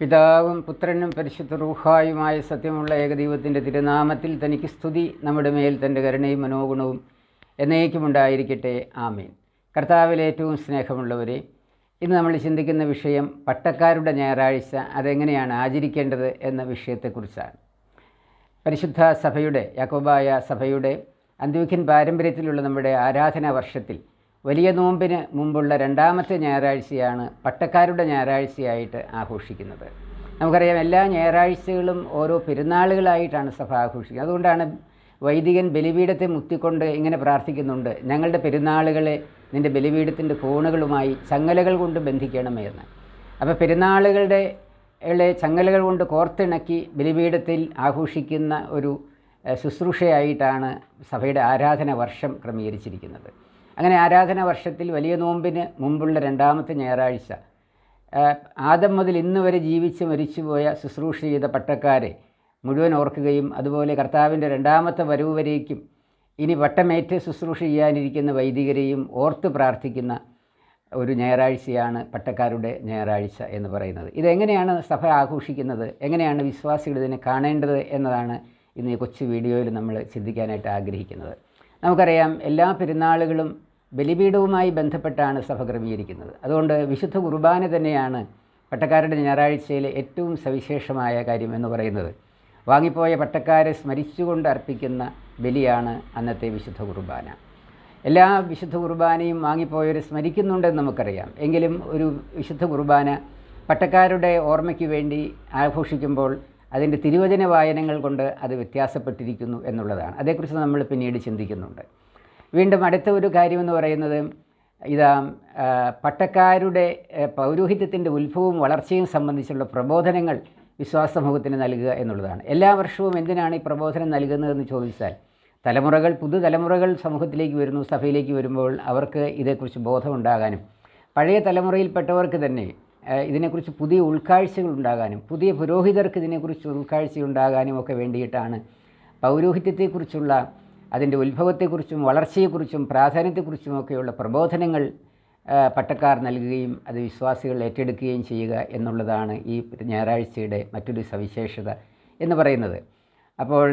പിതാവും പുത്രനും പരിശുദ്ധ റൂഹായുമായ സത്യമുള്ള ഏകദൈവത്തിൻ്റെ തിരുനാമത്തിൽ തനിക്ക് സ്തുതി. നമ്മുടെ മേൽ തൻ്റെ കരുണയും മനോഗുണവും എന്നേക്കുമുണ്ടായിരിക്കട്ടെ. ആമേൻ. കർത്താവിൽ ഏറ്റവും സ്നേഹമുള്ളവരെ, ഇന്ന് നമ്മൾ ചിന്തിക്കുന്ന വിഷയം പട്ടക്കാരുടെ ഞായറാഴ്ച അതെങ്ങനെയാണ് ആചരിക്കേണ്ടത് എന്ന വിഷയത്തെക്കുറിച്ചാണ്. പരിശുദ്ധ സഭയുടെ, യാക്കോബായ സഭയുടെ അന്ത്യോക്യൻ പാരമ്പര്യത്തിലുള്ള നമ്മുടെ ആരാധനാ വർഷത്തിൽ വലിയ നോമ്പിന് മുമ്പുള്ള രണ്ടാമത്തെ ഞായറാഴ്ചയാണ് പട്ടക്കാരുടെ ഞായറാഴ്ചയായിട്ട് ആഘോഷിക്കുന്നത്. നമുക്കറിയാം, എല്ലാ ഞായറാഴ്ചകളും ഓരോ പെരുന്നാളുകളായിട്ടാണ് സഭ ആഘോഷിക്കുന്നത്. അതുകൊണ്ടാണ് വൈദികൻ ബലിപീഠത്തെ മുത്തിക്കൊണ്ട് ഇങ്ങനെ പ്രാർത്ഥിക്കുന്നുണ്ട്: ഞങ്ങളുടെ പെരുന്നാളുകളെ നിൻ്റെ ബലിപീഠത്തിൻ്റെ കോണുകളുമായി ചങ്ങലകൾ കൊണ്ട് ബന്ധിക്കണമേ എന്ന്. അപ്പോൾ പെരുന്നാളുകളുടെ ചങ്ങലകൾ കൊണ്ട് കോർത്തിണക്കി ബലിപീഠത്തിൽ ആഘോഷിക്കുന്ന ഒരു ശുശ്രൂഷയായിട്ടാണ് സഭയുടെ ആരാധന വർഷം ക്രമീകരിച്ചിരിക്കുന്നത്. അങ്ങനെ ആരാധനാ വർഷത്തിൽ വലിയ നോമ്പിന് മുമ്പുള്ള രണ്ടാമത്തെ ഞായറാഴ്ച ആദം മുതൽ ഇന്ന് വരെ ജീവിച്ച് മരിച്ചുപോയ ശുശ്രൂഷ ചെയ്ത പട്ടക്കാരെ മുഴുവൻ ഓർക്കുകയും അതുപോലെ കർത്താവിൻ്റെ രണ്ടാമത്തെ വരവ് വരേക്കും ഇനി വട്ടമേറ്റ് ശുശ്രൂഷ ചെയ്യാനിരിക്കുന്ന വൈദികരെയും ഓർത്ത് പ്രാർത്ഥിക്കുന്ന ഒരു ഞായറാഴ്ചയാണ് പട്ടക്കാരുടെ ഞായറാഴ്ച എന്ന് പറയുന്നത്. ഇതെങ്ങനെയാണ് സഭ ആഘോഷിക്കുന്നത്, എങ്ങനെയാണ് വിശ്വാസികൾ ഇതിനെ കാണേണ്ടത് എന്നതാണ് ഇന്ന് ഈ കൊച്ചു വീഡിയോയിൽ നമ്മൾ ചിന്തിക്കാനായിട്ട് ആഗ്രഹിക്കുന്നത്. നമുക്കറിയാം, എല്ലാ പെരുന്നാളുകളും ബലിപീഠവുമായി ബന്ധപ്പെട്ടാണ് സഭ ക്രമീകരിക്കുന്നത്. അതുകൊണ്ട് വിശുദ്ധ കുർബാന തന്നെയാണ് പട്ടക്കാരുടെ ഞായറാഴ്ചയിലെ ഏറ്റവും സവിശേഷമായ കാര്യം എന്ന് പറയുന്നത്. വാങ്ങിപ്പോയ പട്ടക്കാരെ സ്മരിച്ചുകൊണ്ട് അർപ്പിക്കുന്ന ബലിയാണ് അന്നത്തെ വിശുദ്ധ കുർബാന. എല്ലാ വിശുദ്ധ കുർബാനയും വാങ്ങിപ്പോയവരെ സ്മരിക്കുന്നുണ്ടെന്ന് നമുക്കറിയാം. എങ്കിലും ഒരു വിശുദ്ധ കുർബാന പട്ടക്കാരുടെ ഓർമ്മയ്ക്ക് വേണ്ടി ആഘോഷിക്കുമ്പോൾ അതിൻ്റെ തിരുവചന വായനങ്ങൾ കൊണ്ട് അത് വ്യത്യാസപ്പെട്ടിരിക്കുന്നു എന്നുള്ളതാണ്. അതേക്കുറിച്ച് നമ്മൾ പിന്നീട് ചിന്തിക്കുന്നുണ്ട്. വീണ്ടും അടുത്ത ഒരു കാര്യമെന്ന് പറയുന്നത്, പട്ടക്കാരുടെ പൗരോഹിത്യത്തിൻ്റെ ഉത്ഭവവും വളർച്ചയും സംബന്ധിച്ചുള്ള പ്രബോധനങ്ങൾ വിശ്വാസ സമൂഹത്തിന് നൽകുക എന്നുള്ളതാണ്. എല്ലാ വർഷവും എന്തിനാണ് ഈ പ്രബോധനം നൽകുന്നതെന്ന് ചോദിച്ചാൽ, പുതുതലമുറകൾ സമൂഹത്തിലേക്ക് വരുന്നു, സഭയിലേക്ക് വരുമ്പോൾ അവർക്ക് ഇതേക്കുറിച്ച് ബോധമുണ്ടാകാനും പഴയ തലമുറയിൽപ്പെട്ടവർക്ക് തന്നെ ഇതിനെക്കുറിച്ച് പുതിയ ഉൾക്കാഴ്ചകൾ ഉണ്ടാകാനും പുതിയ പുരോഹിതർക്ക് ഇതിനെക്കുറിച്ച് ഉൾക്കാഴ്ചയുണ്ടാകാനും ഒക്കെ വേണ്ടിയിട്ടാണ് പൗരോഹിത്യത്തെക്കുറിച്ചുള്ള അതിൻ്റെ ഉത്ഭവത്തെക്കുറിച്ചും വളർച്ചയെക്കുറിച്ചും പ്രാധാന്യത്തെക്കുറിച്ചുമൊക്കെയുള്ള പ്രബോധനങ്ങൾ പട്ടക്കാർ നൽകുകയും അത് വിശ്വാസികൾ ഏറ്റെടുക്കുകയും ചെയ്യുക എന്നുള്ളതാണ് ഈ ഞായറാഴ്ചയുടെ മറ്റൊരു സവിശേഷത എന്ന് പറയുന്നത്. അപ്പോൾ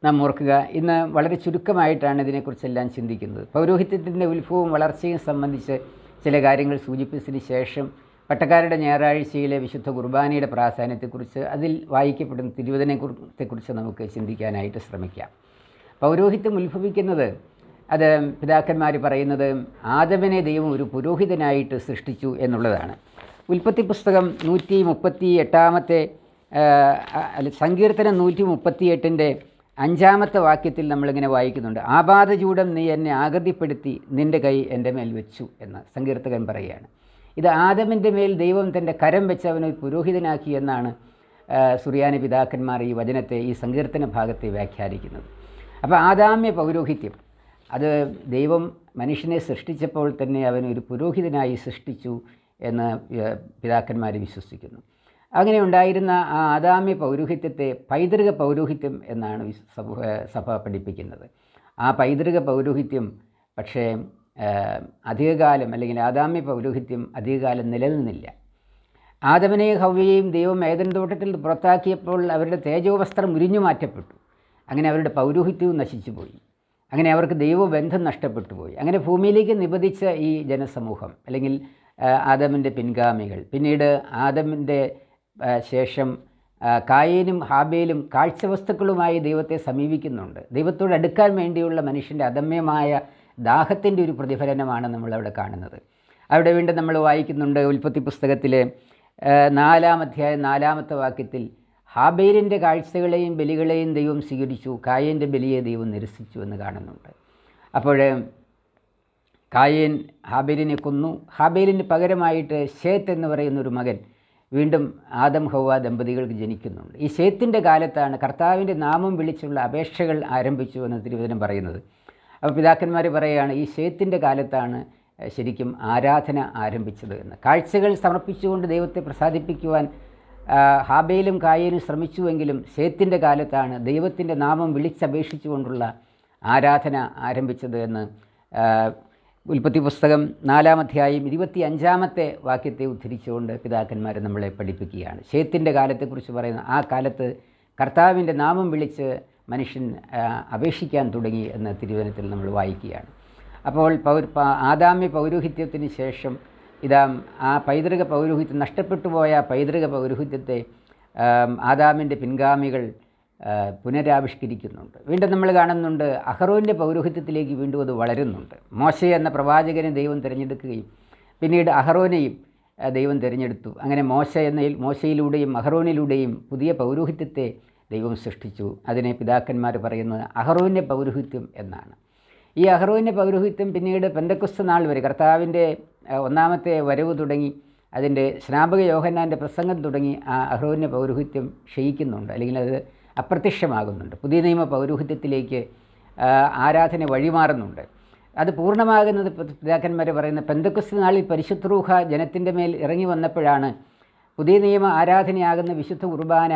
നാം ഓർക്കുക, ഇന്ന് വളരെ ചുരുക്കമായിട്ടാണ് ഇതിനെക്കുറിച്ചെല്ലാം ചിന്തിക്കുന്നത്. പൗരോഹിത്യത്തിൻ്റെ ഉത്ഭവവും വളർച്ചയും സംബന്ധിച്ച് ചില കാര്യങ്ങൾ സൂചിപ്പിച്ചതിന് ശേഷം പട്ടക്കാരുടെ ഞായറാഴ്ചയിലെ വിശുദ്ധ കുർബാനയുടെ പ്രാധാന്യത്തെക്കുറിച്ച്, അതിൽ വായിക്കപ്പെടുന്ന തിരുവചനത്തെക്കുറിച്ച് നമുക്ക് ചിന്തിക്കാനായിട്ട് ശ്രമിക്കാം. പൗരോഹിത്യം ഉത്ഭവിക്കുന്നത്, അത് പിതാക്കന്മാർ പറയുന്നത്, ആദമിനെ ദൈവം ഒരു പുരോഹിതനായിട്ട് സൃഷ്ടിച്ചു എന്നുള്ളതാണ്. ഉൽപ്പത്തി പുസ്തകം 138 സങ്കീർത്തനം 138 5 വാക്യത്തിൽ നമ്മളിങ്ങനെ വായിക്കുന്നുണ്ട്: ആപാദചൂഡം നീ എന്നെ ആകൃതിപ്പെടുത്തി, നിൻ്റെ കൈ എൻ്റെ മേൽ വെച്ചു എന്ന് സങ്കീർത്തകൻ പറയുകയാണ്. ഇത് ആദമിൻ്റെ മേൽ ദൈവം തൻ്റെ കരം വെച്ച് അവനെ പുരോഹിതനാക്കി എന്നാണ് സുറിയാനി പിതാക്കന്മാർ ഈ വചനത്തെ, ഈ സങ്കീർത്തന ഭാഗത്തെ വ്യാഖ്യാനിക്കുന്നത്. അപ്പോൾ ആദാമ്യ പൗരോഹിത്യം, അത് ദൈവം മനുഷ്യനെ സൃഷ്ടിച്ചപ്പോൾ തന്നെ അവനൊരു പുരോഹിതനായി സൃഷ്ടിച്ചു എന്ന് പിതാക്കന്മാർ വിശ്വസിക്കുന്നു. അങ്ങനെ ഉണ്ടായിരുന്ന ആ ആദാമ്യ പൗരോഹിത്യത്തെ പൈതൃക പൗരോഹിത്യം എന്നാണ് സഭ പഠിപ്പിക്കുന്നത്. ആ പൈതൃക പൗരോഹിത്യം പക്ഷേ അധികകാലം, അല്ലെങ്കിൽ ആദാമ്യ പൗരോഹിത്യം അധികകാലം നിലനിന്നില്ല. ആദമിനെയും ഹവ്വയെയും ദൈവം ഏദൻ തോട്ടത്തിൽ പുറത്താക്കിയപ്പോൾ അവരുടെ തേജോവസ്ത്രം ഉരിഞ്ഞു മാറ്റപ്പെട്ടു. അങ്ങനെ അവരുടെ പൗരോഹിത്യവും നശിച്ചുപോയി. അങ്ങനെ അവർക്ക് ദൈവബന്ധം നഷ്ടപ്പെട്ടു പോയി. അങ്ങനെ ഭൂമിയിലേക്ക് നിപതിച്ച ഈ ജനസമൂഹം, അല്ലെങ്കിൽ ആദമിൻ്റെ പിൻഗാമികൾ, പിന്നീട് ആദമിൻ്റെ ശേഷം കായേനും ഹാബേലും കാഴ്ചവസ്തുക്കളുമായി ദൈവത്തെ സമീപിക്കുന്നുണ്ട്. ദൈവത്തോട് അടുക്കാൻ വേണ്ടിയുള്ള മനുഷ്യൻ്റെ അദമ്യമായ ദാഹത്തിൻ്റെ ഒരു പ്രതിഫലനമാണ് നമ്മളവിടെ കാണുന്നത്. അവിടെ വീണ്ടും നമ്മൾ വായിക്കുന്നുണ്ട്, ഉൽപ്പത്തി പുസ്തകത്തിലെ 4 അധ്യായം 4 വാക്യത്തിൽ, ഹാബേലിൻ്റെ കാഴ്ചകളെയും ബലികളെയും ദൈവം സ്വീകരിച്ചു, കായേൻ്റെ ബലിയെ ദൈവം നിരസിച്ചു എന്ന് കാണുന്നുണ്ട്. അപ്പോൾ കായേൻ ഹാബേലിനെ കൊന്നു. ഹാബേലിന് പകരമായിട്ട് ശേത്ത് എന്ന് പറയുന്നൊരു മകൻ വീണ്ടും ആദം ഹവ്വ ദമ്പതികൾക്ക് ജനിക്കുന്നുണ്ട്. ഈ ശേത്തിൻ്റെ കാലത്താണ് കർത്താവിൻ്റെ നാമം വിളിച്ചുള്ള അപേക്ഷകൾ ആരംഭിച്ചു എന്ന് തിരുവചനം പറയുന്നത്. അപ്പോൾ പിതാക്കന്മാർ പറയുകയാണ്, ഈ ശേത്തിൻ്റെ കാലത്താണ് ശരിക്കും ആരാധന ആരംഭിച്ചത് എന്ന്. കാഴ്ചകൾ സമർപ്പിച്ചുകൊണ്ട് ദൈവത്തെ പ്രസാദിപ്പിക്കുവാൻ ഹാബേലും കായേനും ശ്രമിച്ചുവെങ്കിലും ശേത്തിൻ്റെ കാലത്താണ് ദൈവത്തിൻ്റെ നാമം വിളിച്ചപേക്ഷിച്ചുകൊണ്ടുള്ള ആരാധന ആരംഭിച്ചത് എന്ന് ഉൽപ്പത്തി പുസ്തകം 4-ാം അധ്യായം 25-ാമത്തെ വാക്യത്തെ ഉദ്ധരിച്ചുകൊണ്ട് പിതാക്കന്മാർ നമ്മളെ പഠിപ്പിക്കുകയാണ്. ശേത്തിൻ്റെ കാലത്തെക്കുറിച്ച് പറയുന്ന ആ കാലത്ത് കർത്താവിൻ്റെ നാമം വിളിച്ച് മനുഷ്യൻ അപേക്ഷിക്കാൻ തുടങ്ങി എന്ന് തിരുവചനത്തിൽ നമ്മൾ വായിക്കുകയാണ്. അപ്പോൾ ആദാമ്യ പൗരോഹിത്യത്തിന് ശേഷം ആ പൈതൃക പൗരോഹിത്യം നഷ്ടപ്പെട്ടു പോയ പൈതൃക പൗരോഹിത്യത്തെ ആദാമിൻ്റെ പിൻഗാമികൾ പുനരാവിഷ്കരിക്കുന്നുണ്ട്. വീണ്ടും നമ്മൾ കാണുന്നുണ്ട് അഹറോൻ്റെ പൗരോഹിത്യത്തിലേക്ക് വീണ്ടും അത് വളരുന്നുണ്ട്. മോശെ എന്ന പ്രവാചകനെ ദൈവം തിരഞ്ഞെടുക്കുകയും പിന്നീട് അഹറോനെയും ദൈവം തിരഞ്ഞെടുത്തു. അങ്ങനെ മോശയിലൂടെയും അഹറോനിലൂടെയും പുതിയ പൗരോഹിത്യത്തെ ദൈവം സൃഷ്ടിച്ചു. അതിനെ പിതാക്കന്മാർ പറയുന്നത് അഹറോൻ്റെ പൗരോഹിത്യം എന്നാണ്. ഈ അഹറോൻ്റെ പൗരോഹിത്യം പിന്നീട് പെന്തക്കോസ്ത് നാൾ വരെ കർത്താവിൻ്റെ ഒന്നാമത്തെ വരവ് തുടങ്ങി അതിൻ്റെ സ്നാപക യോഹന്നാൻ്റെ പ്രസംഗം തുടങ്ങി ആ അഹറോൻ്റെ പൗരോഹിത്യം ക്ഷയിക്കുന്നുണ്ട്, അല്ലെങ്കിൽ അത് അപ്രത്യക്ഷമാകുന്നുണ്ട്. പുതിയ നിയമ പൗരോഹിത്യത്തിലേക്ക് ആരാധന വഴിമാറുന്നുണ്ട്. അത് പൂർണ്ണമാകുന്നത് പിതാക്കന്മാർ പറയുന്ന പെന്തക്കോസ്ത് നാളിൽ പരിശുദ്ധ റൂഹ ജനത്തിൻ്റെ മേൽ ഇറങ്ങി വന്നപ്പോഴാണ് പുതിയ നിയമ ആരാധനയാകുന്ന വിശുദ്ധ കുർബാന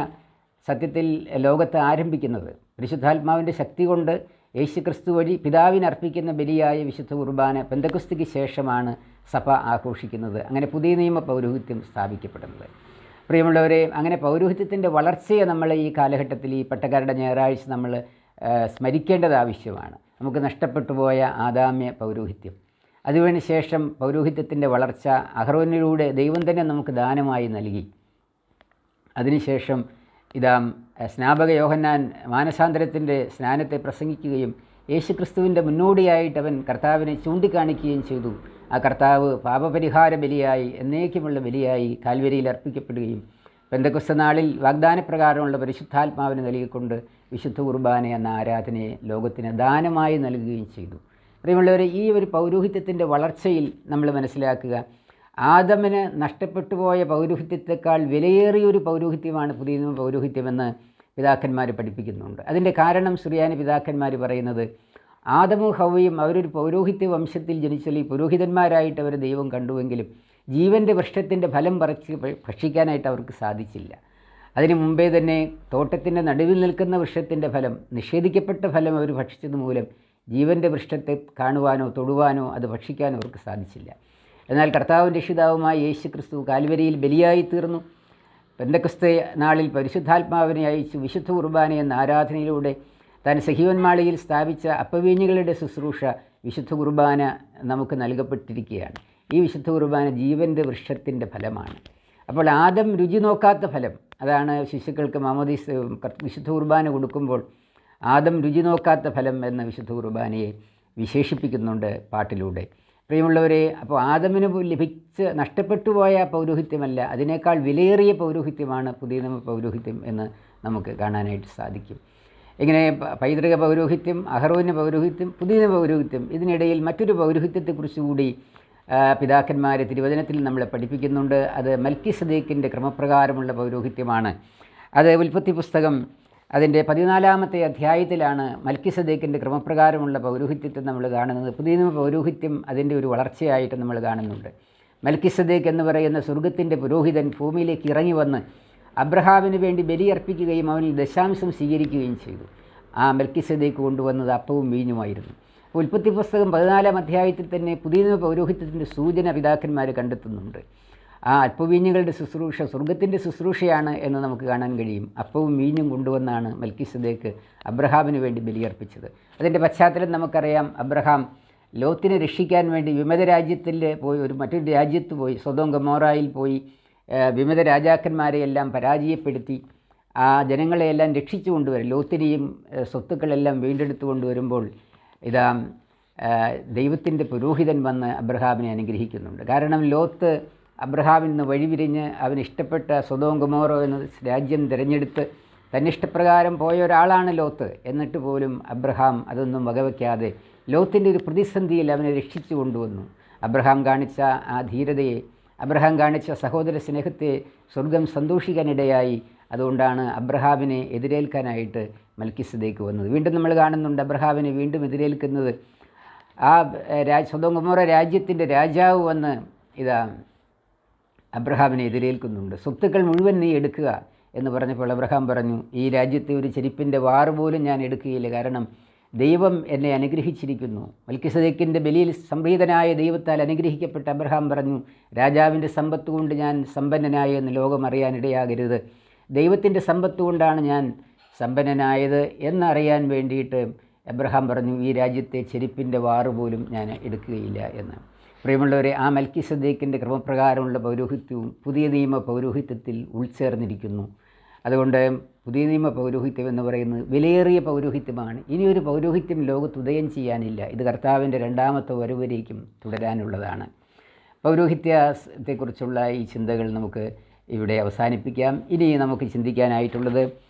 സത്യത്തിൽ ലോകത്ത് ആരംഭിക്കുന്നത്. പരിശുദ്ധാത്മാവിൻ്റെ ശക്തി കൊണ്ട് യേശുക്രിസ്തു വഴി പിതാവിന് അർപ്പിക്കുന്ന ബലിയായ വിശുദ്ധ കുർബാന പെന്തക്കോസ്തിക്ക് ശേഷമാണ് സഭ ആഘോഷിക്കുന്നത്. അങ്ങനെ പുതിയ നിയമ പൗരോഹിത്യം സ്ഥാപിക്കപ്പെടുന്നത്. പ്രിയമുള്ളവരെ, അങ്ങനെ പൗരോഹിത്യത്തിൻ്റെ വളർച്ചയെ നമ്മൾ ഈ കാലഘട്ടത്തിൽ ഈ പട്ടക്കാരുടെ ഞായറാഴ്ച നമ്മൾ സ്മരിക്കേണ്ടത് ആവശ്യമാണ്. നമുക്ക് നഷ്ടപ്പെട്ടു പോയ ആദാമ്യ പൗരോഹിത്യം, അതിനു ശേഷം പൗരോഹിത്യത്തിൻ്റെ വളർച്ച അഹറോനിലൂടെ ദൈവം തന്നെ നമുക്ക് ദാനമായി നൽകി. അതിനുശേഷം സ്നാപക യോഹന്നാൻ മാനസാന്തരത്തിൻ്റെ സ്നാനത്തെ പ്രസംഗിക്കുകയും യേശുക്രിസ്തുവിൻ്റെ മുന്നോടിയായിട്ട് അവൻ കർത്താവിനെ ചൂണ്ടിക്കാണിക്കുകയും ചെയ്തു. ആ കർത്താവ് പാപപരിഹാര ബലിയായി എന്നേക്കുമുള്ള ബലിയായി കാൽവരിയിൽ അർപ്പിക്കപ്പെടുകയും പെന്തക്കോസ്ത് നാളിൽ വാഗ്ദാനപ്രകാരമുള്ള പരിശുദ്ധാത്മാവിന് നൽകിക്കൊണ്ട് വിശുദ്ധ കുർബാന എന്ന ആരാധനയെ ലോകത്തിന് ദാനമായി നൽകുകയും ചെയ്തു. പ്രിയമുള്ളവരെ, ഈ ഒരു പൗരോഹിത്യത്തിൻ്റെ വളർച്ചയിൽ നമ്മൾ മനസ്സിലാക്കുക, ആദമിന് നഷ്ടപ്പെട്ടു പോയ പൗരോഹിത്യത്തെക്കാൾ വിലയേറിയൊരു പൗരോഹിത്യമാണ് പുതിയ നിയമ പൗരോഹിത്യമെന്ന് പിതാക്കന്മാർ പഠിപ്പിക്കുന്നുണ്ട്. അതിൻ്റെ കാരണം സുറിയാനി പിതാക്കന്മാർ പറയുന്നത്, ആദമും ഹവ്വയും അവരൊരു പൗരോഹിത്യ വംശത്തിൽ ജനിച്ചുള്ള ഈ പുരോഹിതന്മാരായിട്ട് അവർ ദൈവം കണ്ടുവെങ്കിലും ജീവൻ്റെ വൃക്ഷത്തിൻ്റെ ഫലം ഭക്ഷിക്കാനായിട്ട് അവർക്ക് സാധിച്ചില്ല. അതിനു മുമ്പേ തന്നെ തോട്ടത്തിൻ്റെ നടുവിൽ നിൽക്കുന്ന വൃക്ഷത്തിൻ്റെ ഫലം, നിഷേധിക്കപ്പെട്ട ഫലം അവർ ഭക്ഷിച്ചത് മൂലം ജീവൻ്റെ വൃക്ഷത്തെ കാണുവാനോ തൊടുവാനോ അത് ഭക്ഷിക്കാനോ അവർക്ക് സാധിച്ചില്ല. എന്നാൽ കർത്താവും രക്ഷിതാവുമായ യേശുക്രിസ്തു കാൽവരിയിൽ ബലിയായി തീർന്നു. പെന്തക്കോസ്ത് നാളിൽ പരിശുദ്ധാത്മാവിനെ അയച്ചു വിശുദ്ധ കുർബാന എന്ന ആരാധനയിലൂടെ താൻ സഹീവൻ മാളിയിൽ സ്ഥാപിച്ച അപ്പവീഞ്ഞുകളുടെ ശുശ്രൂഷ വിശുദ്ധ കുർബാന നമുക്ക് നൽകപ്പെട്ടിരിക്കുകയാണ്. ഈ വിശുദ്ധ കുർബാന ജീവൻ്റെ വൃക്ഷത്തിൻ്റെ ഫലമാണ്. അപ്പോൾ ആദം രുചി നോക്കാത്ത ഫലം, അതാണ് ശിശുക്കൾക്ക് വിശുദ്ധ കുർബാന കൊടുക്കുമ്പോൾ ആദം രുചി നോക്കാത്ത ഫലം എന്ന വിശുദ്ധ കുർബാനയെ വിശേഷിപ്പിക്കുന്നുണ്ട് പാട്ടിലൂടെ. പ്രിയമുള്ളവരെ, അപ്പോൾ ആദമിന് നഷ്ടപ്പെട്ടു പോയ പൗരോഹിത്യമല്ല, അതിനേക്കാൾ വിലയേറിയ പൗരോഹിത്യമാണ് പുതിയ നിയമ പൗരോഹിത്യം എന്ന് നമുക്ക് കാണാനായിട്ട് സാധിക്കും. ഇങ്ങനെ പൈതൃക പൗരോഹിത്യം, അഹറോന്യ പൗരോഹിത്യം, പുതിയ പൗരോഹിത്യം, ഇതിനിടയിൽ മറ്റൊരു പൗരോഹിത്യത്തെക്കുറിച്ച് കൂടി പിതാക്കന്മാർ തിരുവചനത്തിൽ നമ്മളെ പഠിപ്പിക്കുന്നുണ്ട്. അത് മൽക്കിസദേക്കിൻ്റെ ക്രമപ്രകാരമുള്ള പൗരോഹിത്യമാണ്. അത് ഉൽപ്പത്തി പുസ്തകം അതിൻ്റെ 14-ാമത്തെ അധ്യായത്തിലാണ് മൽക്കിസദേക്കിൻ്റെ ക്രമപ്രകാരമുള്ള പൗരോഹിത്യത്തെ നമ്മൾ കാണുന്നത്. പുതിയ നിയമ പൗരോഹിത്യം അതിൻ്റെ ഒരു വളർച്ചയായിട്ട് നമ്മൾ കാണുന്നുണ്ട്. മൽക്കിസദേക്ക് എന്ന് പറയുന്ന സ്വർഗത്തിൻ്റെ പുരോഹിതൻ ഭൂമിയിലേക്ക് ഇറങ്ങി വന്ന് അബ്രഹാമിന് വേണ്ടി ബലിയർപ്പിക്കുകയും അവനിൽ ദശാംശം സ്വീകരിക്കുകയും ചെയ്തു. ആ മൽക്കിസദേക്ക് കൊണ്ടുവന്നത് അപ്പവും വീഞ്ഞുമായിരുന്നു. ഉൽപ്പത്തി പുസ്തകം 14-ാം അധ്യായത്തിൽ തന്നെ പുതിയ നിയമ പൗരോഹിത്യത്തിൻ്റെ സൂചന പിതാക്കന്മാർ കണ്ടെത്തുന്നുണ്ട്. ആ അപ്പവീഞ്ഞുകളുടെ ശുശ്രൂഷ സ്വർഗത്തിൻ്റെ ശുശ്രൂഷയാണ് എന്ന് നമുക്ക് കാണാൻ കഴിയും. അപ്പവും വീഞ്ഞും കൊണ്ടുവന്നാണ് മൽക്കിസദേക്ക് അബ്രഹാമിന് വേണ്ടി ബലിയർപ്പിച്ചത്. അതിൻ്റെ പശ്ചാത്തലം നമുക്കറിയാം. അബ്രഹാം ലോത്തിനെ രക്ഷിക്കാൻ വേണ്ടി വിമത രാജ്യത്തിൽ പോയി, മറ്റൊരു രാജ്യത്ത് പോയി, സൊദോം ഗൊമോറയിൽ പോയി വിമത രാജാക്കന്മാരെയെല്ലാം പരാജയപ്പെടുത്തി ആ ജനങ്ങളെയെല്ലാം രക്ഷിച്ചു കൊണ്ടുവരും. ലോത്തിനെയും സ്വത്തുക്കളെല്ലാം വീണ്ടെടുത്തു കൊണ്ടുവരുമ്പോൾ ദൈവത്തിൻ്റെ പുരോഹിതൻ വന്ന് അബ്രഹാമിനെ അനുഗ്രഹിക്കുന്നുണ്ട്. കാരണം ലോത്ത് അബ്രഹാമിൽ നിന്ന് വഴിവിരിഞ്ഞ് അവനിഷ്ടപ്പെട്ട സൊദോം ഗൊമോറ എന്ന രാജ്യം തിരഞ്ഞെടുത്ത് തന്നിഷ്ടപ്രകാരം പോയ ഒരാളാണ് ലോത്ത്. എന്നിട്ട് പോലും അബ്രഹാം അതൊന്നും വകവയ്ക്കാതെ ലോത്തിൻ്റെ ഒരു പ്രതിസന്ധിയിൽ അവനെ രക്ഷിച്ചു കൊണ്ടുവന്നു. അബ്രഹാം കാണിച്ച ആ ധീരതയെ, അബ്രഹാം കാണിച്ച സഹോദര സ്നേഹത്തെ സ്വർഗം സന്തോഷിക്കാനിടയായി. അതുകൊണ്ടാണ് അബ്രഹാമിനെ എതിരേൽക്കാനായിട്ട് മൽക്കിസദേക്ക് വന്നത്. വീണ്ടും നമ്മൾ കാണുന്നുണ്ട് അബ്രഹാമിനെ വീണ്ടും എതിരേൽക്കുന്നത്. ആ സൊദോം ഗൊമോറ രാജ്യത്തിൻ്റെ രാജാവ് വന്ന് അബ്രഹാമിനെ എതിരേൽക്കുന്നുണ്ട്. സ്വത്തുക്കൾ മുഴുവൻ നീ എടുക്കുക എന്ന് പറഞ്ഞപ്പോൾ അബ്രഹാം പറഞ്ഞു, ഈ രാജ്യത്തെ ഒരു ചെരുപ്പിൻ്റെ വാറ് പോലും ഞാൻ എടുക്കുകയില്ല, കാരണം ദൈവം എന്നെ അനുഗ്രഹിച്ചിരിക്കുന്നു. മൽക്കിസദേക്കിൻ്റെ ബലിയിൽ സംപ്രീതനായ ദൈവത്താൽ അനുഗ്രഹിക്കപ്പെട്ട അബ്രഹാം പറഞ്ഞു, രാജാവിൻ്റെ സമ്പത്ത് കൊണ്ട് ഞാൻ സമ്പന്നനായി എന്ന് ലോകം അറിയാനിടയാകരുത്. ദൈവത്തിൻ്റെ സമ്പത്ത് കൊണ്ടാണ് ഞാൻ സമ്പന്നനായത് എന്നറിയാൻ വേണ്ടിയിട്ട് അബ്രഹാം പറഞ്ഞു, ഈ രാജ്യത്തെ ചെരുപ്പിൻ്റെ വാറ് പോലും ഞാൻ എടുക്കുകയില്ല എന്ന്. പ്രിയമുള്ളവരെ, ആ മൽക്കിസദേക്കിൻ്റെ ക്രമപ്രകാരമുള്ള പൗരോഹിത്യവും പുതിയ നിയമ പൗരോഹിത്യത്തിൽ ഉൾച്ചേർന്നിരിക്കുന്നു. അതുകൊണ്ട് പുതിയ നിയമ പൗരോഹിത്യം എന്ന് പറയുന്നത് വിലയേറിയ പൗരോഹിത്യമാണ്. ഇനിയൊരു പൗരോഹിത്യം ലോകത്ത് ഉദയം ചെയ്യാനില്ല. ഇത് കർത്താവിൻ്റെ രണ്ടാമത്തെ വരവരേക്കും തുടരാനുള്ളതാണ്. പൗരോഹിത്യത്തെക്കുറിച്ചുള്ള ഈ ചിന്തകൾ നമുക്ക് ഇവിടെ അവസാനിപ്പിക്കാം. ഇനി നമുക്ക് ചിന്തിക്കാനായിട്ടുള്ളത്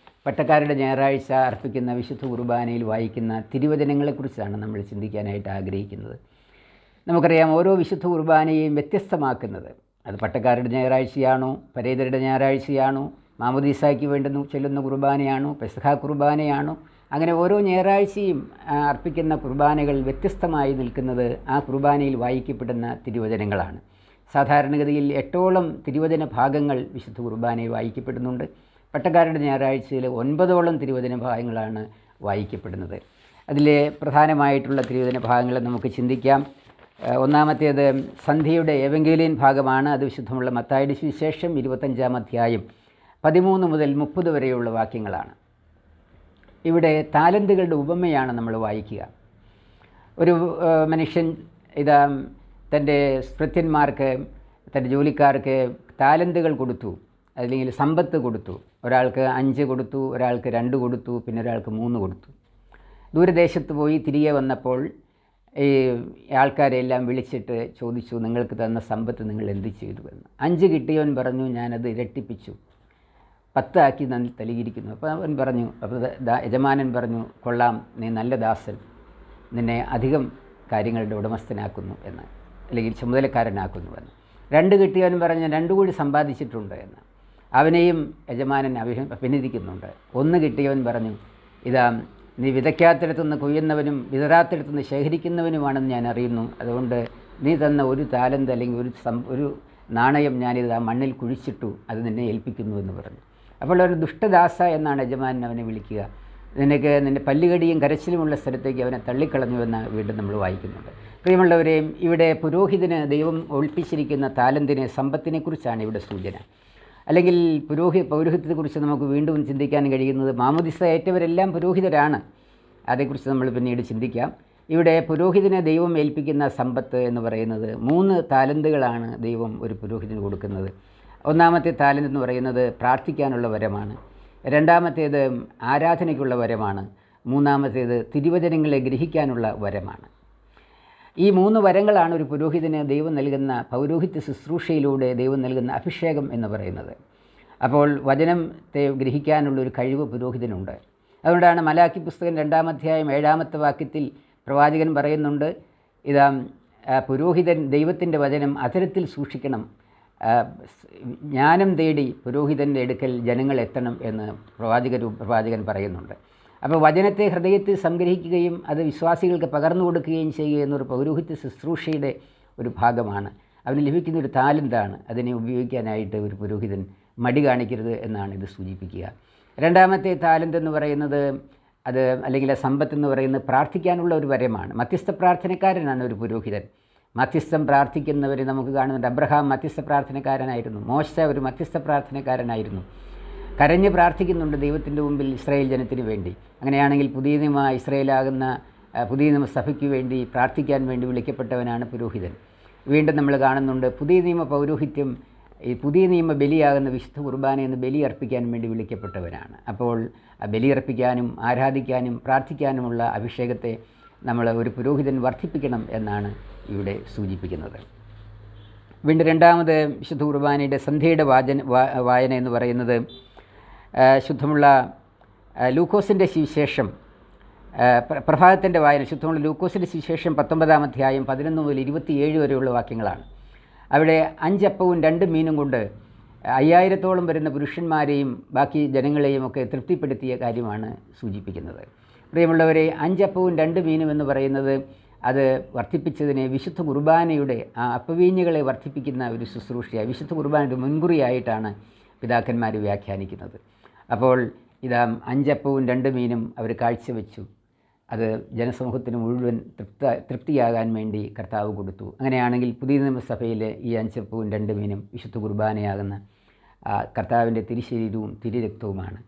പട്ടക്കാരുടെ ഞായറാഴ്ച അർപ്പിക്കുന്ന വിശുദ്ധ കുർബാനയിൽ വായിക്കുന്ന തിരുവചനങ്ങളെക്കുറിച്ചാണ് നമ്മൾ ചിന്തിക്കാനായിട്ട് ആഗ്രഹിക്കുന്നത്. നമുക്കറിയാം, ഓരോ വിശുദ്ധ കുർബാനയെയും വ്യത്യസ്തമാക്കുന്നത് അത് പട്ടക്കാരുടെ ഞായറാഴ്ചയാണോ, പരേതരുടെ ഞായറാഴ്ചയാണോ, മാമോദീസായ്ക്ക് വേണ്ടി ചൊല്ലുന്ന കുർബാനയാണോ, പെസഹ കുർബാനയാണോ, അങ്ങനെ ഓരോ ഞായറാഴ്ചയും അർപ്പിക്കുന്ന കുർബാനകൾ വ്യത്യസ്തമായി നിൽക്കുന്നത് ആ കുർബാനയിൽ വായിക്കപ്പെടുന്ന തിരുവചനങ്ങളാണ്. സാധാരണഗതിയിൽ 8ഓളം തിരുവചന ഭാഗങ്ങൾ വിശുദ്ധ കുർബാനയിൽ വായിക്കപ്പെടുന്നുണ്ട്. പട്ടക്കാരുടെ ഞായറാഴ്ചയിൽ 9ഓളം തിരുവചന ഭാഗങ്ങളാണ് വായിക്കപ്പെടുന്നത്. അതിലെ പ്രധാനമായിട്ടുള്ള തിരുവചന ഭാഗങ്ങൾ നമുക്ക് ചിന്തിക്കാം. ഒന്നാമത്തേത് സന്ധ്യയുടെ ഏവങ്കേലിയൻ ഭാഗമാണ്. അത് വിശുദ്ധമുള്ള മത്തായിയുടെ സുവിശേഷം 25-ാം അധ്യായം 13 മുതൽ 30 വരെയുള്ള വാക്യങ്ങളാണ്. ഇവിടെ താലന്തുകളുടെ ഉപമയാണ് നമ്മൾ വായിക്കുക. ഒരു മനുഷ്യൻ തൻ്റെ ഭൃത്യന്മാർക്ക്, തൻ്റെ ജോലിക്കാർക്ക് താലന്തുകൾ കൊടുത്തു, അല്ലെങ്കിൽ സമ്പത്ത് കൊടുത്തു. ഒരാൾക്ക് 5 കൊടുത്തു, ഒരാൾക്ക് 2 കൊടുത്തു, പിന്നെ ഒരാൾക്ക് 3 കൊടുത്തു. ദൂരദേശത്ത് പോയി തിരികെ വന്നപ്പോൾ ഈ ആൾക്കാരെല്ലാം വിളിച്ചിട്ട് ചോദിച്ചു, നിങ്ങൾക്ക് തന്ന സമ്പത്ത് നിങ്ങൾ എന്ത് ചെയ്തു എന്ന്. 5 കിട്ടിയവൻ പറഞ്ഞു, ഞാനത് ഇരട്ടിപ്പിച്ചു, 10 ആക്കി നൽകിയിരിക്കുന്നു. അപ്പോൾ അവൻ പറഞ്ഞു, അപ്പോൾ യജമാനൻ പറഞ്ഞു, കൊള്ളാം, നീ നല്ല ദാസൻ, നിന്നെ അധികം കാര്യങ്ങളുടെ ഉടമസ്ഥനാക്കുന്നു എന്ന്, അല്ലെങ്കിൽ ചുമതലക്കാരനാക്കുന്നുവെന്ന്. 2 കിട്ടിയവൻ പറഞ്ഞ് 2 കൂടി സമ്പാദിച്ചിട്ടുണ്ട് എന്ന്. അവനെയും യജമാനൻ അഭിനന്ദിക്കുന്നുണ്ട്. 1 കിട്ടിയവൻ പറഞ്ഞു, ഇതാ നീ വിതയ്ക്കാത്തിടത്തുനിന്ന് കൊയ്യുന്നവനും വിതറാത്തിടത്തുനിന്ന് ശേഖരിക്കുന്നവനുമാണെന്ന് ഞാൻ അറിയുന്നു. അതുകൊണ്ട് നീ തന്ന 1 താലന്ത് അല്ലെങ്കിൽ ഒരു നാണയം ഞാനിത് ആ മണ്ണിൽ കുഴിച്ചിട്ടു, അത് നിന്നെ ഏൽപ്പിക്കുന്നു എന്ന് പറഞ്ഞു. അപ്പോൾ ഒരു ദുഷ്ടദാസ എന്നാണ് യജമാനൻ അവനെ വിളിക്കുക. നിന്റെ പല്ലുകടിയും കരച്ചിലുമുള്ള സ്ഥലത്തേക്ക് അവനെ തള്ളിക്കളഞ്ഞുവെന്ന് വീണ്ടും നമ്മൾ വായിക്കുന്നുണ്ട്. പ്രിയമുള്ളവരെയും, ഇവിടെ പുരോഹിതന് ദൈവം ഒളിപ്പിച്ചിരിക്കുന്ന താലന്തിനെ, സമ്പത്തിനെക്കുറിച്ചാണ് ഇവിടെ സൂചന. അല്ലെങ്കിൽ പൗരോഹിത്യത്തെക്കുറിച്ച് നമുക്ക് വീണ്ടും ചിന്തിക്കാൻ കഴിയുന്നത്, മാമോദിസ ഏറ്റവരെല്ലാം പുരോഹിതരാണ്. അതേക്കുറിച്ച് നമ്മൾ പിന്നീട് ചിന്തിക്കാം. ഇവിടെ പുരോഹിതനെ ദൈവം ഏൽപ്പിക്കുന്ന സമ്പത്ത് എന്ന് പറയുന്നത് 3 താലന്തുകളാണ് ദൈവം ഒരു പുരോഹിതന് കൊടുക്കുന്നത്. ഒന്നാമത്തെ താലന്ത് എന്ന് പറയുന്നത് പ്രാർത്ഥിക്കാനുള്ള വരമാണ്. രണ്ടാമത്തേത് ആരാധനയ്ക്കുള്ള വരമാണ്. മൂന്നാമത്തേത് തിരുവചനങ്ങളെ ഗ്രഹിക്കാനുള്ള വരമാണ്. ഈ 3 വരങ്ങളാണ് ഒരു പുരോഹിതന് ദൈവം നൽകുന്ന പൗരോഹിത്യ ശുശ്രൂഷയിലൂടെ ദൈവം നൽകുന്ന അഭിഷേകം എന്ന് പറയുന്നത്. അപ്പോൾ വചനത്തെ ഗ്രഹിക്കാനുള്ളൊരു കഴിവ് പുരോഹിതനുണ്ട്. അതുകൊണ്ടാണ് മലാക്കി പുസ്തകം 2-ാം അധ്യായം 7-ാമത്തെ വാക്യത്തിൽ പ്രവാചകൻ പറയുന്നുണ്ട്, ഇതാ പുരോഹിതൻ ദൈവത്തിൻ്റെ വചനം അധരത്തിൽ സൂക്ഷിക്കണം, ജ്ഞാനം തേടി പുരോഹിതൻ്റെ അടുക്കൽ ജനങ്ങൾ എത്തണം എന്ന് പ്രവാചകൻ പറയുന്നുണ്ട്. അപ്പോൾ വചനത്തെ ഹൃദയത്തിൽ സംഗ്രഹിക്കുകയും അത് വിശ്വാസികൾക്ക് പകർന്നു കൊടുക്കുകയും ചെയ്യുക എന്നൊരു പൗരോഹിത്യ ശുശ്രൂഷയുടെ ഒരു ഭാഗമാണ്. അവന് ലഭിക്കുന്നൊരു താലന്താണ്. അതിനെ ഉപയോഗിക്കാനായിട്ട് ഒരു പുരോഹിതൻ മടി കാണിക്കരുത് എന്നാണ് ഇത് സൂചിപ്പിക്കുക. രണ്ടാമത്തെ താലന്ത് എന്ന് പറയുന്നത് അത്, അല്ലെങ്കിൽ സമ്പത്ത് എന്ന് പറയുന്നത് പ്രാർത്ഥിക്കാനുള്ള ഒരു വരമാണ്. മധ്യസ്ഥ പ്രാർത്ഥനക്കാരനാണ് ഒരു പുരോഹിതൻ. മധ്യസ്ഥം പ്രാർത്ഥിക്കുന്നവരെ നമുക്ക് കാണുന്നുണ്ട്. അബ്രഹാം മധ്യസ്ഥ പ്രാർത്ഥനക്കാരനായിരുന്നു. മോശ ഒരു മധ്യസ്ഥ പ്രാർത്ഥനക്കാരനായിരുന്നു. കരഞ്ഞ് പ്രാർത്ഥിക്കുന്നുണ്ട് ദൈവത്തിൻ്റെ മുമ്പിൽ ഇസ്രായേൽ ജനത്തിന് വേണ്ടി. അങ്ങനെയാണെങ്കിൽ പുതിയ നിയമ ഇസ്രായേലാകുന്ന പുതിയ നിയമ സഭയ്ക്ക് വേണ്ടി പ്രാർത്ഥിക്കാൻ വേണ്ടി വിളിക്കപ്പെട്ടവനാണ് പുരോഹിതൻ. വീണ്ടും നമ്മൾ കാണുന്നുണ്ട് പുതിയ നിയമ പൗരോഹിത്യം ഈ പുതിയ നിയമ ബലിയാകുന്ന വിശുദ്ധ കുർബാന എന്ന് ബലി അർപ്പിക്കാൻ വേണ്ടി വിളിക്കപ്പെട്ടവനാണ്. അപ്പോൾ ബലിയർപ്പിക്കാനും ആരാധിക്കാനും പ്രാർത്ഥിക്കാനുമുള്ള അഭിഷേകത്തെ നമ്മൾ ഒരു പുരോഹിതൻ വർദ്ധിപ്പിക്കണം എന്നാണ് ഇവിടെ സൂചിപ്പിക്കുന്നത്. വീണ്ടും രണ്ടാമത് വിശുദ്ധ കുർബാനയുടെ സന്ധ്യയുടെ വായന എന്ന് പറയുന്നത് ശുദ്ധമുള്ള ലൂക്കോസിൻ്റെ സുവിശേഷം, പ്രഭാതത്തിൻ്റെ വായന ശുദ്ധമുള്ള ലൂക്കോസിൻ്റെ സുവിശേഷം 19-ാം അധ്യായം 11 മുതൽ 27 വരെയുള്ള വാക്യങ്ങളാണ്. അവിടെ 5 അപ്പവും 2 മീനും കൊണ്ട് 5000-ഓളം വരുന്ന പുരുഷന്മാരെയും ബാക്കി ജനങ്ങളെയും ഒക്കെ തൃപ്തിപ്പെടുത്തിയ കാര്യമാണ് സൂചിപ്പിക്കുന്നത്. പ്രിയമുള്ളവരെ, 5 അപ്പവും 2 മീനും എന്ന് പറയുന്നത് അത് വർദ്ധിപ്പിച്ചതിനെ വിശുദ്ധ കുർബാനയുടെ ആ അപ്പവീഞ്ഞുകളെ വർദ്ധിപ്പിക്കുന്ന ഒരു ശുശ്രൂഷയായി വിശുദ്ധ കുർബാനയുടെ മുൻകുറിയായിട്ടാണ് പിതാക്കന്മാർ വ്യാഖ്യാനിക്കുന്നത്. അപ്പോൾ ഇതാ 5 അപ്പവും 2 മീനും അവർ കാഴ്ചവെച്ചു. അത് ജനസമൂഹത്തിന് മുഴുവൻ തൃപ്തിയാകാൻ വേണ്ടി കർത്താവ് കൊടുത്തു. അങ്ങനെയാണെങ്കിൽ പുതിയ നിയമസഭയിലെ ഈ 5 അപ്പവും 2 മീനും വിശുദ്ധ കുർബാനയാകുന്ന കർത്താവിൻ്റെ തിരുശരീരവും തിരുരക്തവുമാണ്.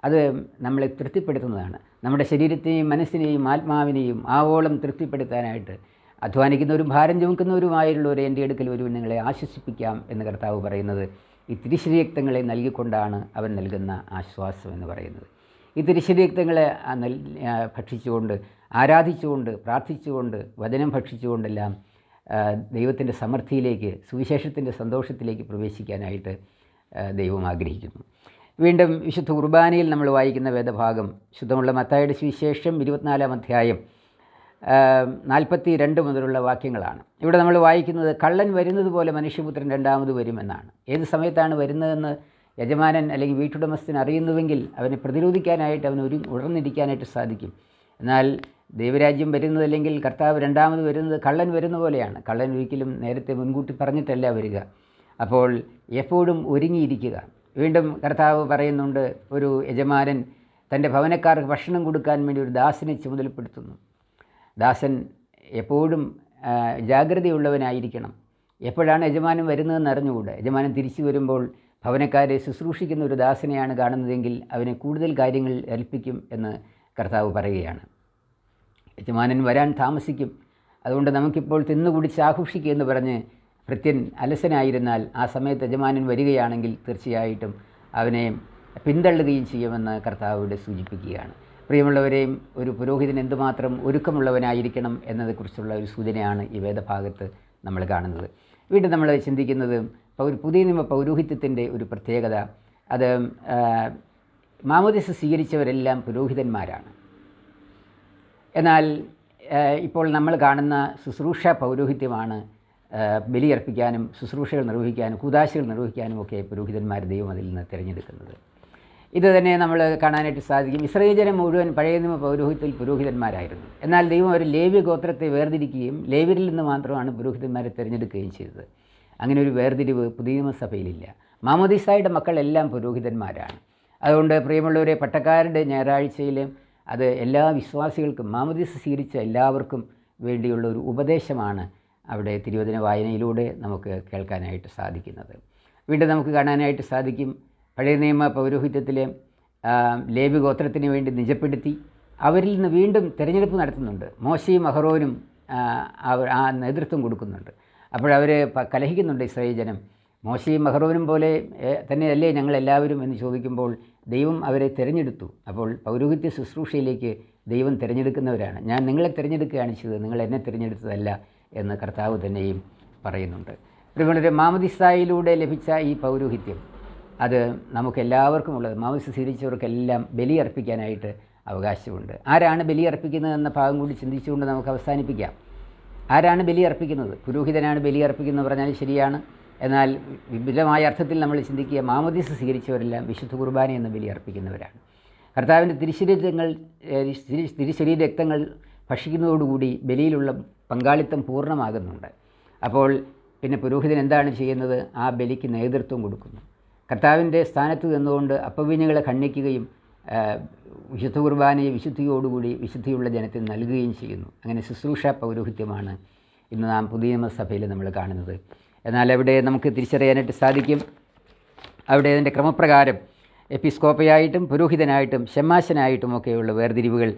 അത് നമ്മളെ തൃപ്തിപ്പെടുത്തുന്നതാണ്. നമ്മുടെ ശരീരത്തെയും മനസ്സിനെയും ആത്മാവിനെയും ആവോളം തൃപ്തിപ്പെടുത്താനായിട്ട് അധ്വാനിക്കുന്നവരും ഭാരം ചുമക്കുന്നവരുമായുള്ളവരെ എൻ്റെ അടുക്കൽ വരുവാൻ നിങ്ങളെ ആശ്വസിപ്പിക്കാം എന്ന് കർത്താവ് പറയുന്നത് ഈ തിരുശരീരക്തങ്ങളെ നൽകിക്കൊണ്ടാണ് അവൻ നൽകുന്ന ആശ്വാസം എന്ന് പറയുന്നത്. ഈ തിരുശരീരക്തങ്ങളെ ഭക്ഷിച്ചുകൊണ്ട്, ആരാധിച്ചുകൊണ്ട്, പ്രാർത്ഥിച്ചുകൊണ്ട്, വചനം ഭക്ഷിച്ചുകൊണ്ടെല്ലാം ദൈവത്തിൻ്റെ സമൃദ്ധിയിലേക്ക്, സുവിശേഷത്തിൻ്റെ സന്തോഷത്തിലേക്ക് പ്രവേശിക്കാനായിട്ട് ദൈവം ആഗ്രഹിക്കുന്നു. വീണ്ടും വിശുദ്ധ കുർബാനയിൽ നമ്മൾ വായിക്കുന്ന വേദഭാഗം ശുദ്ധമുള്ള മത്തായിയുടെ സുവിശേഷം 24-ാം അധ്യായം 42 മുതലുള്ള വാക്യങ്ങളാണ്. ഇവിടെ നമ്മൾ വായിക്കുന്നത് കള്ളൻ വരുന്നത് പോലെ മനുഷ്യപുത്രൻ രണ്ടാമത് വരുമെന്നാണ്. ഏത് സമയത്താണ് വരുന്നതെന്ന് യജമാനൻ അല്ലെങ്കിൽ വീട്ടുടമസ്ഥൻ അറിയുന്നുവെങ്കിൽ അവനെ പ്രതിരോധിക്കാനായിട്ട് അവന് ഉണർന്നിരിക്കാനായിട്ട് സാധിക്കും. എന്നാൽ ദൈവരാജ്യം വരുന്നതല്ലെങ്കിൽ കർത്താവ് രണ്ടാമത് വരുന്നത് കള്ളൻ വരുന്ന പോലെയാണ്. കള്ളൻ ഒരിക്കലും നേരത്തെ മുൻകൂട്ടി പറഞ്ഞിട്ടല്ല വരിക. അപ്പോൾ എപ്പോഴും ഒരുങ്ങിയിരിക്കുക. വീണ്ടും കർത്താവ് പറയുന്നുണ്ട്, ഒരു യജമാനൻ തൻ്റെ ഭവനക്കാർക്ക് ഭക്ഷണം കൊടുക്കാൻ വേണ്ടി ഒരു ദാസനെ ചുമതലപ്പെടുത്തുന്നു. ദാസൻ എപ്പോഴും ജാഗ്രതയുള്ളവനായിരിക്കണം. എപ്പോഴാണ് യജമാനൻ വരുന്നതെന്ന് അറിഞ്ഞുകൂടെ. യജമാനൻ തിരിച്ചു വരുമ്പോൾ ഭവനക്കാരെ ശുശ്രൂഷിക്കുന്ന ഒരു ദാസനെയാണ് കാണുന്നതെങ്കിൽ അവനെ കൂടുതൽ കാര്യങ്ങൾ ഏൽപ്പിക്കും എന്ന് കർത്താവ് പറയുകയാണ്. യജമാനൻ വരാൻ താമസിക്കും, അതുകൊണ്ട് നമുക്കിപ്പോൾ തിന്നുകുടിച്ച് ആഘോഷിക്കുക എന്ന് പറഞ്ഞ് ഭൃത്യൻ അലസനായിരുന്നാൽ ആ സമയത്ത് യജമാനൻ വരികയാണെങ്കിൽ തീർച്ചയായിട്ടും അവനെ പിന്തള്ളുകയും ചെയ്യുമെന്ന് കർത്താവ് ഇവിടെ സൂചിപ്പിക്കുകയാണ്. പ്രിയമുള്ളവരെയും, ഒരു പുരോഹിതൻ എന്തുമാത്രം ഒരുക്കമുള്ളവനായിരിക്കണം എന്നതിനെക്കുറിച്ചുള്ള ഒരു സൂചനയാണ് ഈ വേദഭാഗത്ത് നമ്മൾ കാണുന്നത്. വീണ്ടും നമ്മൾ ചിന്തിക്കുന്നത് പുതിയ നിയമ പൗരോഹിത്യത്തിൻ്റെ ഒരു പ്രത്യേകത, അത് മാമോദിസ സ്വീകരിച്ചവരെല്ലാം പുരോഹിതന്മാരാണ്. എന്നാൽ ഇപ്പോൾ നമ്മൾ കാണുന്ന ശുശ്രൂഷ പൗരോഹിത്യമാണ് ബലിയർപ്പിക്കാനും ശുശ്രൂഷകൾ നിർവഹിക്കാനും കൂദാശകൾ നിർവഹിക്കാനും ഒക്കെ പുരോഹിതന്മാർ ദൈവം അതിൽ നിന്ന് തിരഞ്ഞെടുക്കുന്നത്. ഇത് തന്നെ നമ്മൾ കാണാനായിട്ട് സാധിക്കും. ഇസ്രായേൽ ജനം മുഴുവൻ പഴയ നിയമ പൗരോഹിത്യത്തിൽ പുരോഹിതന്മാരായിരുന്നു. എന്നാൽ ദൈവം ഒരു ലേവ്യ ഗോത്രത്തെ വേർതിരിക്കുകയും ലേവ്യരിൽ നിന്ന് മാത്രമാണ് പുരോഹിതന്മാരെ തിരഞ്ഞെടുക്കുകയും ചെയ്തത്. അങ്ങനെ ഒരു വേർതിരിവ് പുതിയ നിയമസഭയിലില്ല. മാമോദീസായുടെ മക്കളെല്ലാം പുരോഹിതന്മാരാണ്. അതുകൊണ്ട് പ്രിയമുള്ളവരെ, പട്ടക്കാരുടെ ഞായറാഴ്ചയിൽ അത് എല്ലാ വിശ്വാസികൾക്കും, മാമോദീസ സ്വീകരിച്ച എല്ലാവർക്കും വേണ്ടിയുള്ള ഒരു ഉപദേശമാണ് അവിടെ തിരുവചന വായനയിലൂടെ നമുക്ക് കേൾക്കാനായിട്ട് സാധിക്കുന്നത്. വീണ്ടും നമുക്ക് കാണാനായിട്ട് സാധിക്കും, പഴയ നിയമ പൗരോഹിത്യത്തിലെ ലേവ്യ ഗോത്രത്തിന് വേണ്ടി നിജപ്പെടുത്തി അവരിൽ നിന്ന് വീണ്ടും തിരഞ്ഞെടുപ്പ് നടത്തുന്നുണ്ട്. മോശയും അഹറോനും ആ നേതൃത്വം കൊടുക്കുന്നുണ്ട്. അപ്പോഴവർ കലഹിക്കുന്നുണ്ട് ഇസ്രായേൽ ജനം. മോശയും അഹറോനും പോലെ തന്നെയല്ലേ ഞങ്ങളെല്ലാവരും എന്ന് ചോദിക്കുമ്പോൾ ദൈവം അവരെ തിരഞ്ഞെടുത്തു. അപ്പോൾ പൗരോഹിത്യ ശുശ്രൂഷയിലേക്ക് ദൈവം തിരഞ്ഞെടുക്കുന്നവരാണ്. ഞാൻ നിങ്ങളെ തിരഞ്ഞെടുക്കുകയാണ് ചെയ്തത്, നിങ്ങൾ എന്നെ തിരഞ്ഞെടുത്തതല്ല എന്ന് കർത്താവ് തന്നെയും പറയുന്നുണ്ട്. പ്രിയമുള്ളവരെ, മാമോദിസായിലൂടെ ലഭിച്ച ഈ പൗരോഹിത്യം അത് നമുക്കെല്ലാവർക്കും ഉള്ളത്. മാമോദിസ സ്വീകരിച്ചവർക്കെല്ലാം ബലിയർപ്പിക്കാനായിട്ട് അവകാശമുണ്ട്. ആരാണ് ബലിയർപ്പിക്കുന്നതെന്ന ഭാഗം കൂടി ചിന്തിച്ചുകൊണ്ട് നമുക്ക് അവസാനിപ്പിക്കാം. ആരാണ് ബലിയർപ്പിക്കുന്നത്? പുരോഹിതനാണ് ബലിയർപ്പിക്കുന്നത് പറഞ്ഞാൽ ശരിയാണ്. എന്നാൽ വിപുലമായ അർത്ഥത്തിൽ നമ്മൾ ചിന്തിക്കുക, മാമോദിസ സ്വീകരിച്ചവരെല്ലാം വിശുദ്ധ കുർബാന എന്ന ബലിയർപ്പിക്കുന്നവരാണ്. കർത്താവിൻ്റെ തിരുശരീര രക്തങ്ങൾ ഭക്ഷിക്കുന്നതോടുകൂടി ബലിയിലുള്ള പങ്കാളിത്തം പൂർണ്ണമാകുന്നുണ്ട്. അപ്പോൾ പിന്നെ പുരോഹിതൻ എന്താണ് ചെയ്യുന്നത്? ആ ബലിക്ക് നേതൃത്വം കൊടുക്കുന്നു. കർത്താവിൻ്റെ സ്ഥാനത്ത് നിന്നുകൊണ്ട് അപ്പവീഞ്ഞുകളെ ഖണ്ഡിക്കുകയും വിശുദ്ധ കുർബാനയെ വിശുദ്ധിയോടുകൂടി വിശുദ്ധിയുള്ള ജനത്തിന് നൽകുകയും ചെയ്യുന്നു. അങ്ങനെ ശുശ്രൂഷ പൗരോഹിത്യമാണ് ഇന്ന് നാം പുതിയ നിയമസഭയിൽ നമ്മൾ കാണുന്നത്. എന്നാൽ അവിടെ നമുക്ക് തിരിച്ചറിയാനായിട്ട് സാധിക്കും, അവിടെ അതിൻ്റെ ക്രമപ്രകാരം എപ്പിസ്കോപ്പയായിട്ടും പുരോഹിതനായിട്ടും ഷെമ്മാശനായിട്ടും ഒക്കെയുള്ള വേർതിരിവുകൾ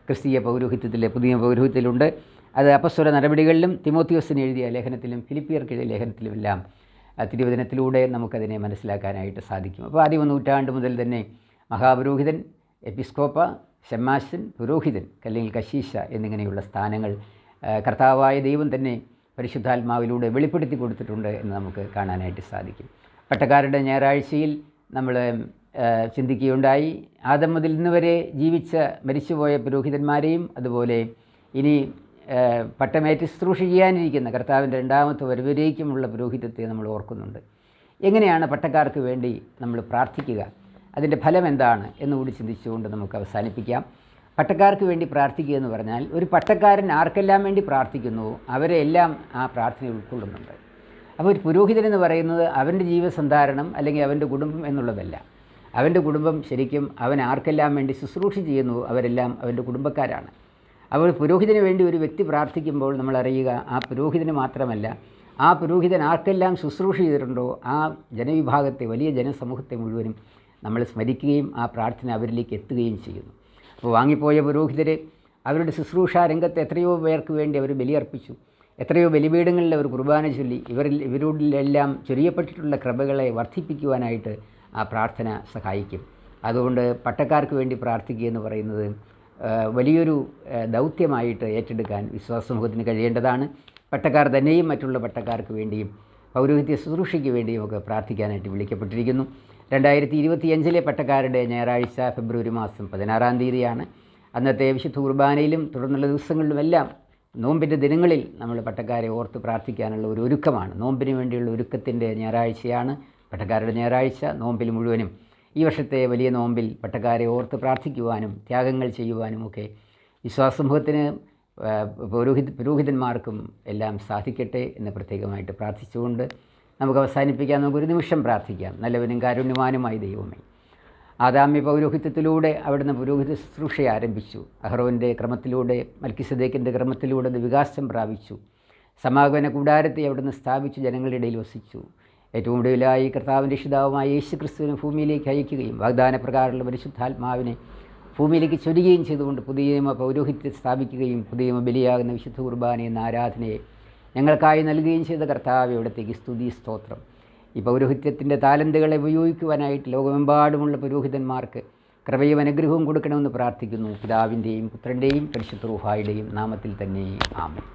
ക്രിസ്തീയ പൗരോഹിത്യത്തിലെ പുതിയ പൗരോഹിത്യത്തിലുണ്ട്. അത് അപ്പസ്തോല നടപടികളിലും തിമോത്തിയോസിന് എഴുതിയ ലേഖനത്തിലും ഫിലിപ്പിയർക്ക് എഴുതിയ ലേഖനത്തിലുമെല്ലാം തിരുവചനത്തിലൂടെ നമുക്കതിനെ മനസ്സിലാക്കാനായിട്ട് സാധിക്കും. അപ്പോൾ ആദ്യ നൂറ്റാണ്ട് മുതൽ തന്നെ മഹാപുരോഹിതൻ, എപ്പിസ്കോപ്പ, ഷെമ്മാശൻ, പുരോഹിതൻ അല്ലെങ്കിൽ കശീശ എന്നിങ്ങനെയുള്ള സ്ഥാനങ്ങൾ കർത്താവായ ദൈവം തന്നെ പരിശുദ്ധാത്മാവിലൂടെ വെളിപ്പെടുത്തി കൊടുത്തിട്ടുണ്ട് എന്ന് നമുക്ക് കാണാനായിട്ട് സാധിക്കും. പട്ടക്കാരുടെ ഞായറാഴ്ചയിൽ നമ്മൾ ചിന്തിക്കുകയുണ്ടായി, ആദം മുതൽ ഇന്ന് വരെ ജീവിച്ച മരിച്ചുപോയ പുരോഹിതന്മാരെയും അതുപോലെ ഇനി പട്ടമേറ്റ് ശുശ്രൂഷ ചെയ്യാനിരിക്കുന്ന കർത്താവിൻ്റെ രണ്ടാമത്തെ വരവിലേക്കുമുള്ള പുരോഹിതത്തെ നമ്മൾ ഓർക്കുന്നുണ്ട്. എങ്ങനെയാണ് പട്ടക്കാർക്ക് വേണ്ടി നമ്മൾ പ്രാർത്ഥിക്കുക, അതിൻ്റെ ഫലം എന്താണ് എന്നുകൂടി ചിന്തിച്ചുകൊണ്ട് നമുക്ക് അവസാനിപ്പിക്കാം. പട്ടക്കാർക്ക് വേണ്ടി പ്രാർത്ഥിക്കുക എന്ന് പറഞ്ഞാൽ ഒരു പട്ടക്കാരൻ ആർക്കെല്ലാം വേണ്ടി പ്രാർത്ഥിക്കുന്നു അവരെ എല്ലാം ആ പ്രാർത്ഥന ഉൾക്കൊള്ളുന്നുണ്ട്. അപ്പോൾ ഒരു പുരോഹിതൻ എന്ന് പറയുന്നത് അവൻ്റെ ജീവസന്ധാരണം അല്ലെങ്കിൽ അവൻ്റെ കുടുംബം എന്നുള്ളതല്ല. അവൻ്റെ കുടുംബം ശരിക്കും അവൻ ആർക്കെല്ലാം വേണ്ടി ശുശ്രൂഷ ചെയ്യുന്നു അവരെല്ലാം അവൻ്റെ കുടുംബക്കാരാണ്. അപ്പോൾ പുരോഹിതന് വേണ്ടി ഒരു വ്യക്തി പ്രാർത്ഥിക്കുമ്പോൾ നമ്മൾ അറിയുക, ആ പുരോഹിതന് മാത്രമല്ല, ആ പുരോഹിതൻ ആർക്കെല്ലാം ശുശ്രൂഷ ചെയ്തിട്ടുണ്ടോ ആ ജനവിഭാഗത്തെ, വലിയ ജനസമൂഹത്തെ മുഴുവനും നമ്മൾ സ്മരിക്കുകയും ആ പ്രാർത്ഥന അവരിലേക്ക് എത്തുകയും ചെയ്യുന്നു. അപ്പോൾ വാങ്ങിപ്പോയ പുരോഹിതർ അവരുടെ ശുശ്രൂഷാ രംഗത്ത് എത്രയോ പേർക്ക് വേണ്ടി അവർ ബലിയർപ്പിച്ചു, എത്രയോ ബലിപീഠങ്ങളിൽ അവർ കുർബാന ചൊല്ലി. ഇവരോടെല്ലാം ചൊരിയപ്പെട്ടിട്ടുള്ള കൃപകളെ വർദ്ധിപ്പിക്കുവാനായിട്ട് ആ പ്രാർത്ഥന സഹായിക്കും. അതുകൊണ്ട് പട്ടക്കാർക്ക് വേണ്ടി പ്രാർത്ഥിക്കുക എന്ന് പറയുന്നത് വലിയൊരു ദൗത്യമായിട്ട് ഏറ്റെടുക്കാൻ വിശ്വാസസമൂഹത്തിന് കഴിയേണ്ടതാണ്. പട്ടക്കാർ തന്നെയും മറ്റുള്ള പട്ടക്കാർക്ക് വേണ്ടിയും പൗരോഹിത്യ ശുശ്രൂഷയ്ക്ക് വേണ്ടിയും ഒക്കെ പ്രാർത്ഥിക്കാനായിട്ട് വിളിക്കപ്പെട്ടിരിക്കുന്നു. 2025 പട്ടക്കാരുടെ ഞായറാഴ്ച ഫെബ്രുവരി മാസം 16-ാം തീയതിയാണ്. അന്നത്തെ വിശുദ്ധ കുർബാനയിലും തുടർന്നുള്ള ദിവസങ്ങളിലുമെല്ലാം നോമ്പിൻ്റെ ദിനങ്ങളിൽ നമ്മൾ പട്ടക്കാരെ ഓർത്ത് പ്രാർത്ഥിക്കാനുള്ള ഒരു ഒരുക്കമാണ്. നോമ്പിന് വേണ്ടിയുള്ള ഒരുക്കത്തിൻ്റെ ഞായറാഴ്ചയാണ് പട്ടക്കാരുടെ ഞായറാഴ്ച. നോമ്പിൽ മുഴുവനും ഈ വർഷത്തെ വലിയ നോമ്പിൽ പട്ടക്കാരെ ഓർത്ത് പ്രാർത്ഥിക്കുവാനും ത്യാഗങ്ങൾ ചെയ്യുവാനുമൊക്കെ വിശ്വാസസമൂഹത്തിന്, പുരോഹിതന്മാർക്കും എല്ലാം സാധിക്കട്ടെ എന്ന് പ്രത്യേകമായിട്ട് പ്രാർത്ഥിച്ചുകൊണ്ട് നമുക്ക് അവസാനിപ്പിക്കാം. നമുക്കൊരു നിമിഷം പ്രാർത്ഥിക്കാം. നല്ലവനും കാരുണ്യവാനുമായ ദൈവമേ, ആദാമ്യ പൗരോഹിത്യത്തിലൂടെ അവിടുന്ന് പുരോഹിത ശുശ്രൂഷ ആരംഭിച്ചു. അഹ്റോൻ്റെ ക്രമത്തിലൂടെ, മൽക്കിസദേക്കിൻ്റെ ക്രമത്തിലൂടെ അത് വികാസം പ്രാപിച്ചു. സമാഗമന കൂടാരത്തെ അവിടുന്ന് സ്ഥാപിച്ചു, ജനങ്ങളുടെ ഇടയിൽ വസിച്ചു. ഏറ്റവും ഒടുവിലായി കർത്താവിൻ്റെ രക്ഷിതാവുമായ യേശു ക്രിസ്തുവിനെ ഭൂമിയിലേക്ക് അയക്കുകയും വാഗ്ദാനപ്രകാരമുള്ള പരിശുദ്ധാത്മാവിനെ ഭൂമിയിലേക്ക് ചൊരിയുകയും ചെയ്തുകൊണ്ട് പുതിയ നിയമ പൗരോഹിത്യത്തെ സ്ഥാപിക്കുകയും പുതിയ നിയമ ബലിയാകുന്ന വിശുദ്ധ കുർബാന എന്ന ആരാധനയെ ഞങ്ങൾക്കായി നൽകുകയും ചെയ്ത കർത്താവ്, അവിടത്തേക്ക് സ്തുതി, സ്തോത്രം. ഈ പൗരോഹിത്യത്തിൻ്റെ താലന്തുകളെ ഉപയോഗിക്കുവാനായിട്ട് ലോകമെമ്പാടുമുള്ള പുരോഹിതന്മാർക്ക് കൃപയും അനുഗ്രഹവും കൊടുക്കണമെന്ന് പ്രാർത്ഥിക്കുന്നു. പിതാവിൻ്റെയും പുത്രൻ്റെയും പരിശുദ്ധ റൂഹായുടെയും നാമത്തിൽ തന്നെ ആമേൻ.